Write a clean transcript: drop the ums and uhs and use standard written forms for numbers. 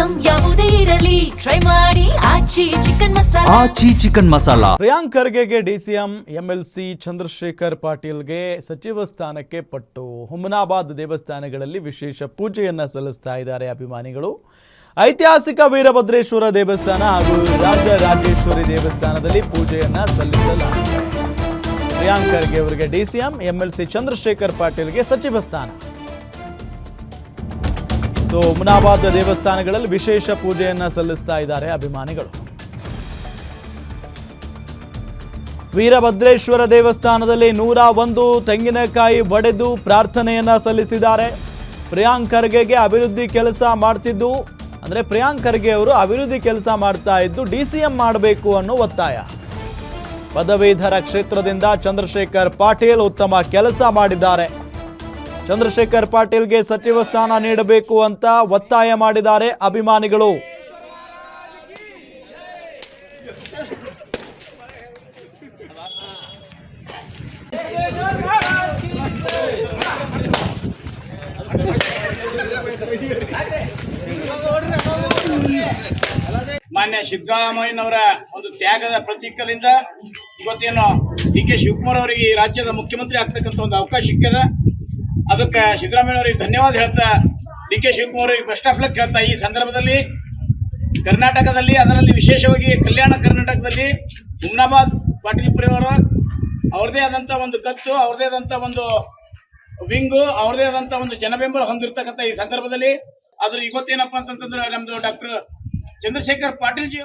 Item ಯಾವುದೇ ಇರಲಿ try ಮಾಡಿ ಆಚಿ ಚಿಕನ್ ಮಸಾಲಾ. ಪ್ರಿಯಾಂಕ್ ಖರ್ಗೆಗೆ ಡಿಸಿಎಂ ಎಂಎಲ್ಸಿ ಚಂದ್ರಶೇಖರ್ ಪಾಟೀಲ್ಗೆ ಸಚಿವ ಸ್ಥಾನಕ್ಕೆ ಪಟ್ಟು. ಹುಮನಾಬಾದ್ ದೇವಸ್ಥಾನಗಳಲ್ಲಿ ವಿಶೇಷ ಪೂಜೆಯನ್ನ ಸಲ್ಲಿಸ್ತಾ ಇದ್ದಾರೆ ಅಭಿಮಾನಿಗಳು. ಐತಿಹಾಸಿಕ ವೀರಭದ್ರೇಶ್ವರ ದೇವಸ್ಥಾನ ಹಾಗೂ ರಾಜರಾಜೇಶ್ವರಿ ದೇವಸ್ಥಾನದಲ್ಲಿ ಪೂಜೆಯನ್ನ ಸಲ್ಲಿಸಲಾಗಿದೆ. ಪ್ರಿಯಾಂಕ್ ಖರ್ಗೆ ಅವರಿಗೆ ಡಿಸಿಎಂ, ಎಂಎಲ್ಸಿ ಚಂದ್ರಶೇಖರ್ ಪಾಟೀಲ್ಗೆ ಸಚಿವ ಸ್ಥಾನ. ಹುಮನಾಬಾದ್ ದೇವಸ್ಥಾನಗಳಲ್ಲಿ ವಿಶೇಷ ಪೂಜೆಯನ್ನ ಸಲ್ಲಿಸ್ತಾ ಇದ್ದಾರೆ ಅಭಿಮಾನಿಗಳು. ವೀರಭದ್ರೇಶ್ವರ ದೇವಸ್ಥಾನದಲ್ಲಿ 101 ತೆಂಗಿನಕಾಯಿ ಒಡೆದು ಪ್ರಾರ್ಥನೆಯನ್ನ ಸಲ್ಲಿಸಿದ್ದಾರೆ. ಪ್ರಿಯಾಂಕ್ ಖರ್ಗೆಗೆ ಅಭಿವೃದ್ಧಿ ಕೆಲಸ ಮಾಡ್ತಿದ್ದು, ಅಂದ್ರೆ ಪ್ರಿಯಾಂಕ್ ಖರ್ಗೆ ಅವರು ಅಭಿವೃದ್ಧಿ ಕೆಲಸ ಮಾಡ್ತಾ ಇದ್ದು ಡಿಸಿಎಂ ಮಾಡಬೇಕು ಅನ್ನೋ ಒತ್ತಾಯ. ಪದವೀಧರ ಕ್ಷೇತ್ರದಿಂದ ಚಂದ್ರಶೇಖರ್ ಪಾಟೀಲ್ ಉತ್ತಮ ಕೆಲಸ ಮಾಡಿದ್ದಾರೆ. ಚಂದ್ರಶೇಖರ್ ಪಾಟೀಲ್ಗೆ ಸಚಿವ ಸ್ಥಾನ ನೀಡಬೇಕು ಅಂತ ಒತ್ತಾಯ ಮಾಡಿದ್ದಾರೆ ಅಭಿಮಾನಿಗಳು. ಮಾನ್ಯ ಸಿದ್ದರಾಮಯ್ಯನವರ ಒಂದು ತ್ಯಾಗದ ಪ್ರತೀಕದಿಂದ ಇವತ್ತೇನು ಡಿ.ಕೆ. ಶಿವಕುಮಾರ್ ಅವರಿಗೆ ಈ ರಾಜ್ಯದ ಮುಖ್ಯಮಂತ್ರಿ ಆಗ್ತಕ್ಕಂಥ ಒಂದು ಅವಕಾಶ ಸಿಕ್ಕದ. ಅದಕ್ಕೆ ಸಿದ್ದರಾಮಯ್ಯನವರಿಗೆ ಧನ್ಯವಾದ ಹೇಳ್ತಾ, ಡಿ.ಕೆ. ಶಿವಕುಮಾರ್ ಅವರಿಗೆ ಬೆಸ್ಟ್ ಆಫ್ ಲಕ್ ಹೇಳ್ತಾ, ಈ ಸಂದರ್ಭದಲ್ಲಿ ಕರ್ನಾಟಕದಲ್ಲಿ, ಅದರಲ್ಲಿ ವಿಶೇಷವಾಗಿ ಕಲ್ಯಾಣ ಕರ್ನಾಟಕದಲ್ಲಿ ಹುಮನಾಬಾದ್ ಪಾಟೀಲ್ ಪರಿವಾರ ಅವ್ರದೇ ಆದಂಥ ಒಂದು ಕತ್ತು, ಅವ್ರದೇ ಆದಂಥ ಒಂದು ವಿಂಗು, ಅವ್ರದೇ ಆದಂಥ ಒಂದು ಜನಬೆಂಬಲ ಹೊಂದಿರತಕ್ಕಂಥ ಈ ಸಂದರ್ಭದಲ್ಲಿ ಅದ್ರ ಇವತ್ತೇನಪ್ಪ ಅಂತಂತಂದ್ರೆ ನಮ್ದು ಡಾಕ್ಟರ್ ಚಂದ್ರಶೇಖರ್ ಪಾಟೀಲ್ ಜಿ